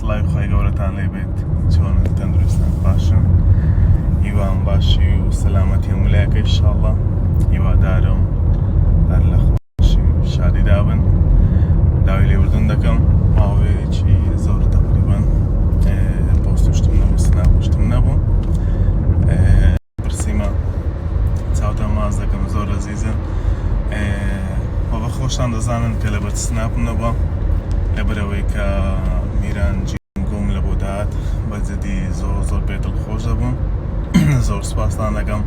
سڵاوی خۆی گەورەتان لێ بێت چۆن تەندروستن باشن هیوان باشی و سەلامەتی هەمولایەکە ئینشاڵڵا هیوادارم هەر لە خۆشی و شادیدا بن داوای لێبوردن دەکەم ماوەیەکی زۆر تەقریبەن پۆستشتم نەبوو سناپشتم نەبوو برسیمە چاوتە ماز دەکەم زۆر ئەزیزن وە بە خۆشتان دەزانن کە لەبەر سناپم نەبووە لەبەرەوەی کە میران جینگۆم لە بۆ داهات بەجددی زۆر پێ دڵخۆش دەبووم زۆر سوپاستان دەکەم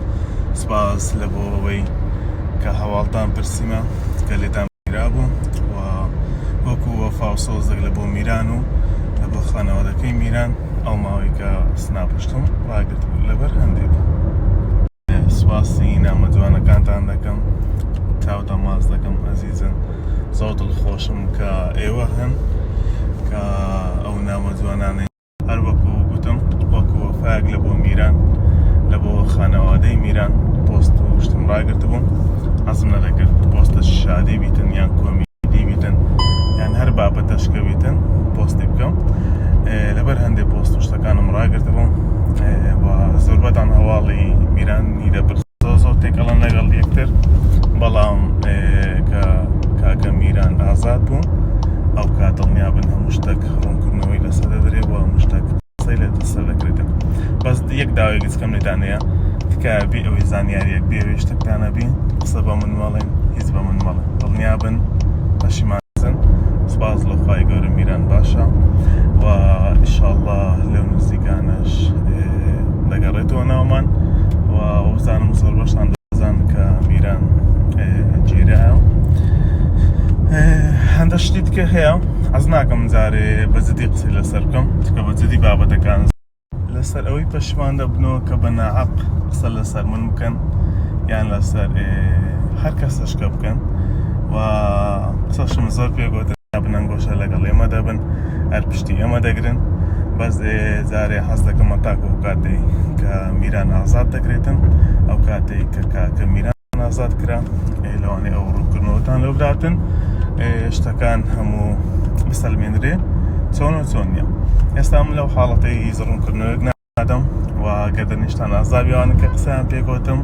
سوپاس لە بۆ ئەوەی کە هەواڵتان پرسیمە کە لێتان میرابوو و وەکو وەفا و سۆزێک لە بۆ میران و لە بۆ خانەوادەکەی میران ئەو ماوەی کە سناپشتم ڕاگرت بوو لەبەر هەندێک سوپاسی نامە جوانەکانتان دەکەم چاوتە ماز دەکەم ئەزیزن زۆر دڵخۆشم کە ئێوە هەن کە ئەو نامە جوانانەی هەر وەکو گوتم وەکو وەفایەک لە بۆ میران لە بۆ خانەوادەی میران پۆست و شتم ڕاگرت بووم حەزم نەدەکرد پۆستە شادی بیتن یان کۆمیدی بیتن یان هەر بابەتەشکە بیتن پۆستی بکەم لەبەر هەندێک پۆست و شتەکانم ڕاگرت بووم و زۆربەتان هەواڵی میرانی لەبەر زۆر تێکەڵەن لەگەڵ یەکتر بەڵام کە کاکە میران ئازاد بوو ئەو کات دڵنیابن هەموو شتێک ڕوونکردنەوەی لەسەر دەدرێت و هەموو شتێک قسەی لە دەسەر دەکرێتن بەس یەک داوای گچکەم لێتان هەیە تکایە بێ ئەوەی زانیاریەک بێ ئەوەی شتێکتانە بین قسە بە من مەڵێن هیچ بە من مەڵێن دڵنیابن پەشیمانسن سوپاس لە خوای گەورە میران باشە و ئینشاڵڵا لەو نزیکانەش دەگەڕێتەوە ناومان و وەزانم زۆر بەشتان دەزانن کە میران گیرایە هەندە شتی تکە هەیە حەز ناکەم جارێ بەجددی قسەی لەسەر بکەم چکە بەجددی بابەتەکان لەسەر ئەوەی پەشیمان دەبنەوە کە بە ناحەق قسە لەسەر من بکەن یان لەسەر هەر کەسەشکە بکەن و قسەشم زۆر پێگوتن بنەنگۆشە لەگەڵ ئێمە دەبن هەر پشتی ئێمە دەگرن بەس جارێ حەز دەکەمە تاکو ئەو کاتێک کە میران ئازاد دەکرێتن ئەو کاتێک کە کاکە میران ئازاد کرا لەوانەیە ئەو ڕووکردنەوەتان لەو بداتن شتەکان هەموو بسەلمێنرێ چۆن و چۆن نییە ئێستا من لەو حاڵەتەی هیچ ڕوونکردنەوەیەک نادەم و گەردەنیشتان ئازاویانە کە قسەیان پێگوتم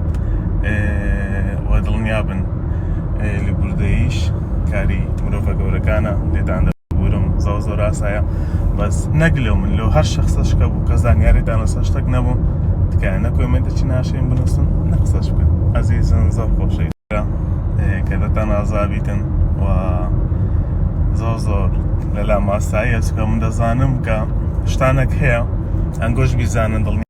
و دڵنیابن لە بوردەیش کاری مرۆڤە گەورەکانە لێدان دەبورم زۆر ئاسایە بەس نەگلێو من لەو هەر شەخسەشکە بوو کە زانیاریدان لەسەر شتێک نەبوو تکایە نەکۆمێتە چی ناشێن بنووسن نەقسەش بکەن ئەزیزن زۆر خۆشەویستە کە دەتان ئازابیتن و زۆر لەلا ماساییە چکە من دەزانم کە شتانێک هەیە ئەنگۆش بیزانن دڵنیا